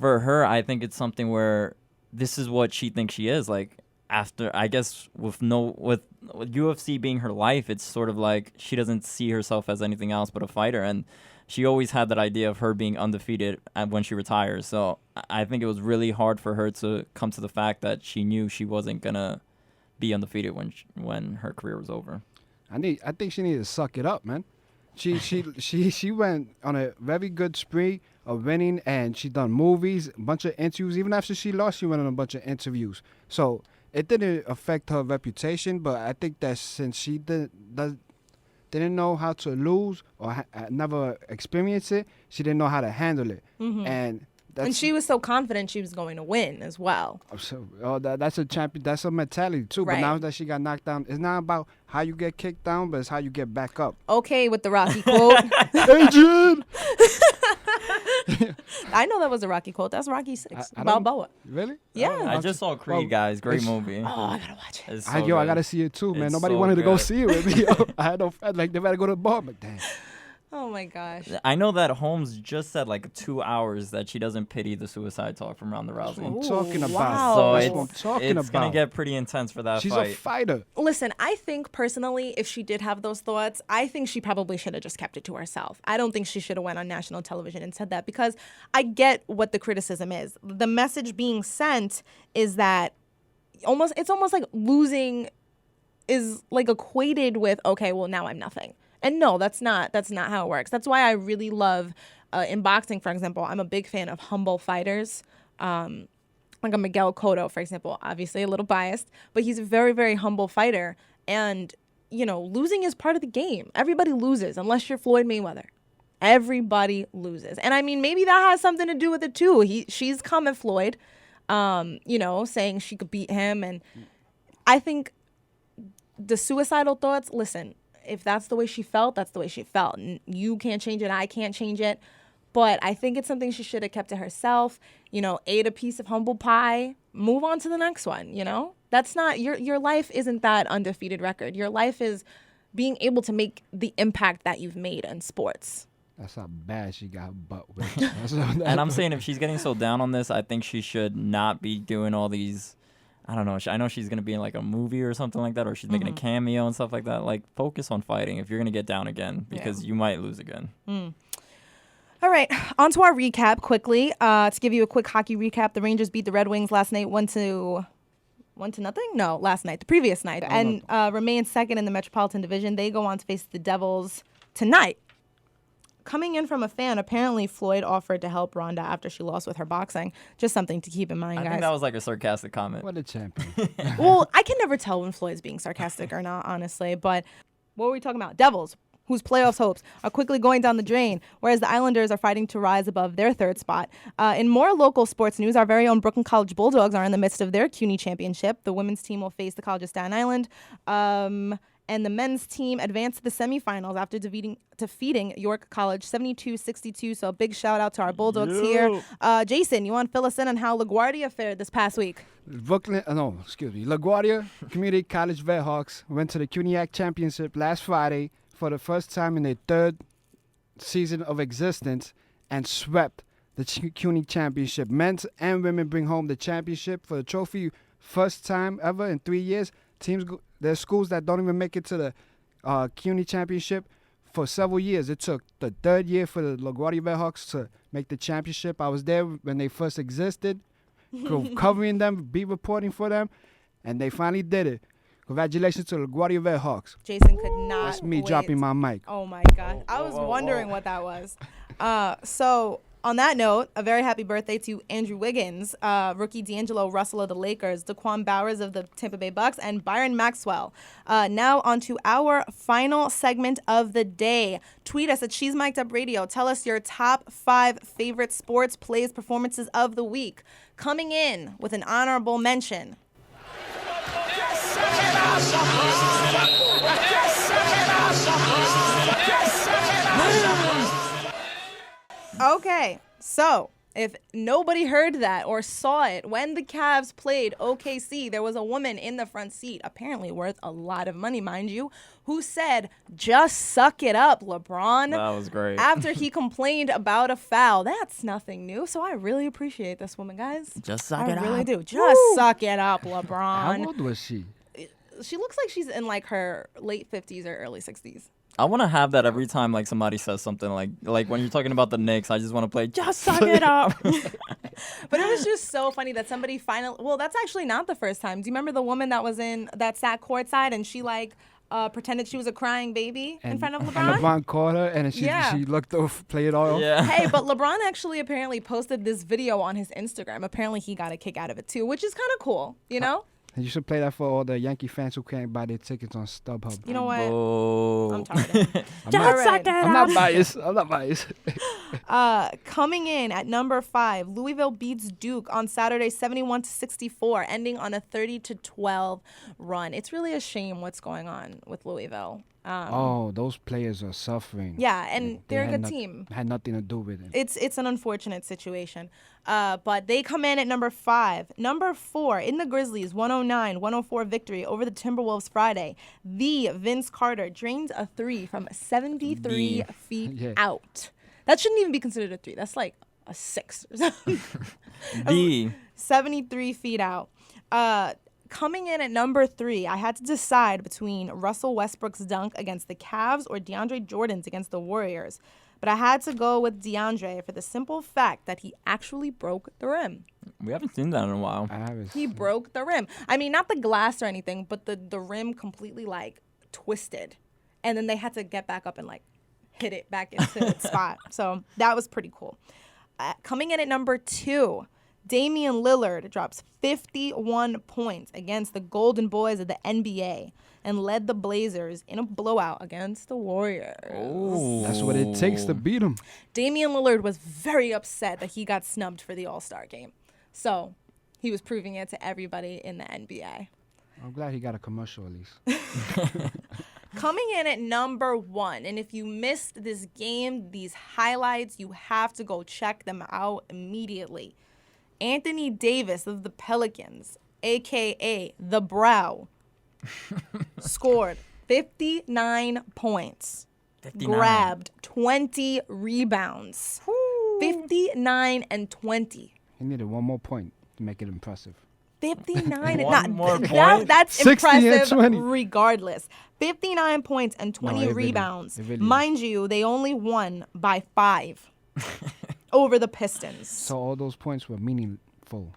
for her, I think it's something where this is what she thinks she is. Like, after, I guess, with UFC being her life, it's sort of like she doesn't see herself as anything else but a fighter. And she always had that idea of her being undefeated when she retires. So I think it was really hard for her to come to the fact that she knew she wasn't going to be undefeated when her career was over. I think she needed to suck it up, man. She went on a very good spree of winning, and she done movies, a bunch of interviews. Even after she lost, she went on a bunch of interviews. So it didn't affect her reputation, but I think that since she didn't know how to lose or never experienced it, she didn't know how to handle it. Mm-hmm. And she was so confident she was going to win as well. So that's a champion. That's a mentality too. Right. But now that she got knocked down, it's not about how you get kicked down, but it's how you get back up. Okay, with the Rocky quote. Adrian! I know that was a Rocky quote. That's Rocky 6. I don't- Balboa. Really? Yeah. I just saw Creed, guys. Great movie. Oh, I gotta watch it. It's so I good. gotta see it too, man. It's Nobody so wanted to go good. see it with me. Yo. I had no friends. Like, they better go to the bar, but damn. Oh my gosh. I know that Holmes just said like 2 hours that she doesn't pity the suicide talk from Ronda Rousey. I'm talking about. wow. So That's it's, what I'm talking it's about. gonna get pretty intense for that She's fight. a fighter. Listen, I think personally, if she did have those thoughts, I think she probably should have just kept it to herself. I don't think she should have went on national television and said that, because I get what the criticism is. The message being sent is that it's almost like losing is like equated with, okay, well, now I'm nothing. And no, that's not how it works. That's why I really love, in boxing, for example, I'm a big fan of humble fighters. Like a Miguel Cotto, for example, obviously a little biased, but he's a very, very humble fighter. And, you know, losing is part of the game. Everybody loses, unless you're Floyd Mayweather. Everybody loses. And I mean, maybe that has something to do with it too. She's come at Floyd, you know, saying she could beat him. And I think the suicidal thoughts, listen, if that's the way she felt, that's the way she felt. You can't change it. I can't change it. But I think it's something she should have kept to herself. You know, ate a piece of humble pie, move on to the next one, you know? That's not, your life isn't that undefeated record. Your life is being able to make the impact that you've made in sports. That's how bad she got her butt whipped. And I'm saying if she's getting so down on this, I think she should not be doing all these. I don't know. I know she's going to be in like a movie or something like that, or she's making a cameo and stuff like that. Like, focus on fighting if you're going to get down again, because you might lose again. All right, on to our recap quickly. To give you a quick hockey recap, the Rangers beat the Red Wings last night 1-0. No, last night, the previous night, and remain second in the Metropolitan Division. They go on to face the Devils tonight. Coming in from a fan, apparently Floyd offered to help Ronda after she lost with her boxing. Just something to keep in mind, guys. I think that was like a sarcastic comment. What a champion. Well, I can never tell when Floyd's being sarcastic or not, honestly. But what were we talking about? Devils, whose playoffs hopes are quickly going down the drain, whereas the Islanders are fighting to rise above their third spot. In more local sports news, our very own Brooklyn College Bulldogs are in the midst of their CUNY championship. The women's team will face the College of Staten Island. And the men's team advanced to the semifinals after defeating York College 72-62. So a big shout out to our Bulldogs here. Jason, you want to fill us in on how LaGuardia fared this past week? LaGuardia Community College Redhawks went to the CUNYAC Championship last Friday for the first time in their third season of existence and swept the CUNY Championship. Men's and women bring home the championship for the trophy first time ever in 3 years. There's schools that don't even make it to the CUNY Championship for several years. It took the third year for the LaGuardia Redhawks to make the championship. I was there when they first existed, covering them, beat reporting for them, and they finally did it. Congratulations to the LaGuardia Redhawks. Jason could not That's me wait. dropping my mic. Oh, my God. I was wondering what that was. So, on that note, a very happy birthday to Andrew Wiggins, rookie D'Angelo Russell of the Lakers, Daquan Bowers of the Tampa Bay Bucks, and Byron Maxwell. Now on to our final segment of the day. Tweet us at She's Mic'd Up Radio. Tell us your top 5 favorite sports plays performances of the week. Coming in with an honorable mention. Okay, so if nobody heard that or saw it, when the Cavs played OKC, there was a woman in the front seat, apparently worth a lot of money, mind you, who said, "Just suck it up, LeBron." That was great. After he complained about a foul. That's nothing new, so I really appreciate this woman, guys. Just suck it up. I really do. Just suck it up, LeBron. How old was she? She looks like she's in like her late 50s or early 60s. I want to have that every time like somebody says something like when you're talking about the Knicks, I just want to play "Just suck it up." But it was just so funny that somebody finally. Well, that's actually not the first time. Do you remember the woman that sat courtside and she pretended she was a crying baby in front of LeBron? And LeBron called her and she looked off, played it all. Yeah. Hey, but LeBron actually apparently posted this video on his Instagram. Apparently he got a kick out of it too, which is kind of cool, you know? And you should play that for all the Yankee fans who can't buy their tickets on StubHub. You know what? Oh. I'm tired. I'm not biased. I'm not biased. Coming in at number 5, Louisville beats Duke on Saturday 71-64, ending on a 30-12 run. It's really a shame what's going on with Louisville. Those players are suffering. Yeah, and They they're a had good team. Had nothing to do with it. It's an unfortunate situation. But they come in at number 5. Number 4, in the Grizzlies, 109-104 victory over the Timberwolves Friday. The Vince Carter drains a 3 from 73 feet out. That shouldn't even be considered a 3. That's like a 6 or something. 73 feet out. Coming in at number 3, I had to decide between Russell Westbrook's dunk against the Cavs or DeAndre Jordan's against the Warriors. But I had to go with DeAndre for the simple fact that he actually broke the rim. We haven't seen that in a while. I haven't. He broke the rim. I mean, not the glass or anything, but the rim completely, like, twisted. And then they had to get back up and, like, hit it back into its spot. So that was pretty cool. Coming in at number 2, Damian Lillard drops 51 points against the Golden Boys of the NBA and led the Blazers in a blowout against the Warriors. Oh. That's what it takes to beat them. Damian Lillard was very upset that he got snubbed for the All-Star game. So he was proving it to everybody in the NBA. I'm glad he got a commercial at least. Coming in at number 1, and if you missed this game, these highlights, you have to go check them out immediately. Anthony Davis of the Pelicans, a.k.a. The Brow, scored 59 points, 59. grabbed 20 rebounds. 59 and 20. He needed one more point to make it impressive. 59 One more point? that's 60 and impressive 20. regardless. 59 points and 20 rebounds. It really Mind you, they only won by 5 over the Pistons. So all those points were meaningful.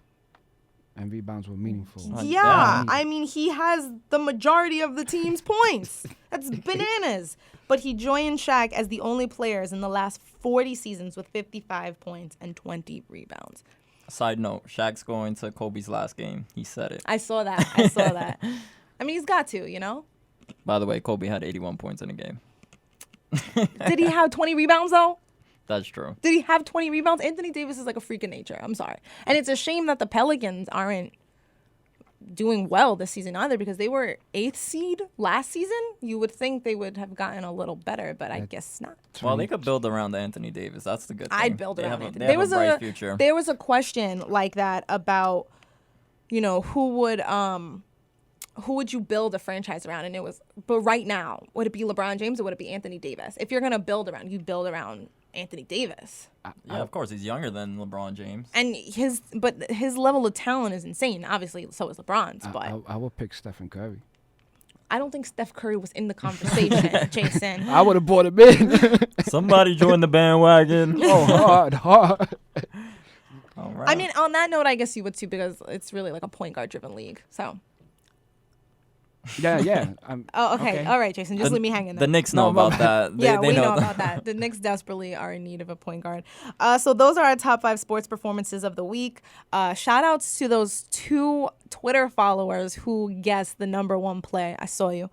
And rebounds were meaningful. Yeah, I mean, he has the majority of the team's points. That's bananas. But he joined Shaq as the only players in the last 40 seasons with 55 points and 20 rebounds. Side note, Shaq's going to Kobe's last game. He said it. I saw that. I mean, he's got to, you know? By the way, Kobe had 81 points in a game. Did he have 20 rebounds, though? That's true. Did he have 20 rebounds? Anthony Davis is like a freak of nature. I'm sorry. And it's a shame that the Pelicans aren't doing well this season either because they were 8th seed last season. You would think they would have gotten a little better, but I guess not. Well, they could build around Anthony Davis. That's the good thing. I'd build around Anthony. They have a bright future. There was a question like that about, you know, who would you build a franchise around? And it was, but right now, would it be LeBron James or would it be Anthony Davis? If you're going to build around, you build around Anthony Davis. Yeah, of course. He's younger than LeBron James. And his level of talent is insane. Obviously, so is LeBron's. But I would pick Stephen Curry. I don't think Steph Curry was in the conversation, Jason. I would have brought him in. Somebody joined the bandwagon. hard. All right. I mean, on that note, I guess you would too because it's really like a point guard driven league. So. Yeah. Okay. All right, Jason. Just leave me hanging there. The Knicks know about that. Yeah, they we know about that. The Knicks desperately are in need of a point guard. So those are our top 5 sports performances of the week. Shout outs to those 2 Twitter followers who guessed the number 1 play. I saw you.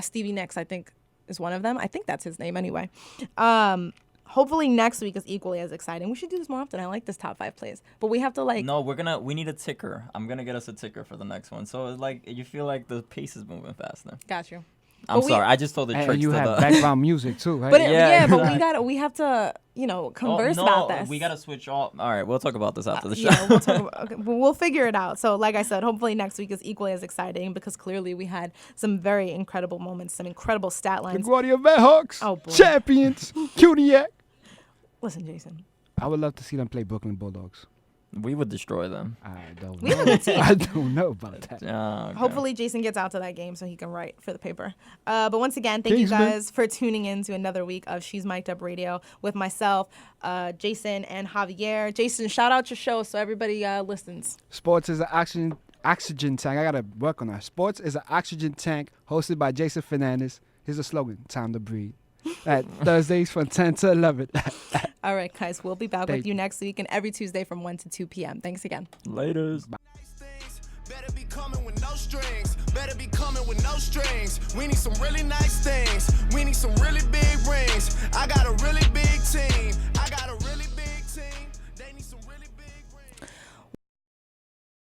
Stevie Nicks, I think, is one of them. I think that's his name anyway. Hopefully next week is equally as exciting. We should do this more often. I like this top 5 plays. But we have to No, we need a ticker. I'm gonna get us a ticker for the next one. So like you feel like the pace is moving faster. Got you. I'm sorry. I just told the tricks. And you to have the background music too, right? But Yeah. we have to, converse about this. We gotta switch all. All right, we'll talk about this after the show. Yeah, we'll talk about, okay, but we'll figure it out. So, like I said, hopefully next week is equally as exciting because clearly we had some very incredible moments, some incredible stat lines. LaGuardia Redhawks, Oh, boy. champions, Cuniac. Listen, Jason. I would love to see them play Brooklyn Bulldogs. We would destroy them. I don't We know. have a good team. I don't know about that. Okay. Hopefully Jason gets out to that game so he can write for the paper. But once again, thank Kingsman. you guys for tuning in to another week of She's Mic'd Up Radio with myself, Jason, and Javier. Jason, shout out your show so everybody listens. Sports is an oxygen tank. I got to work on that. Sports is an oxygen tank hosted by Jason Fernandez. Here's a slogan, time to breathe. At Thursdays from 10 to 11. All right, guys, we'll be back with Thank you next week and every Tuesday from 1 to 2 p.m. Thanks again. Laters. Better be coming with no strings. Better be coming with no strings. We need some really nice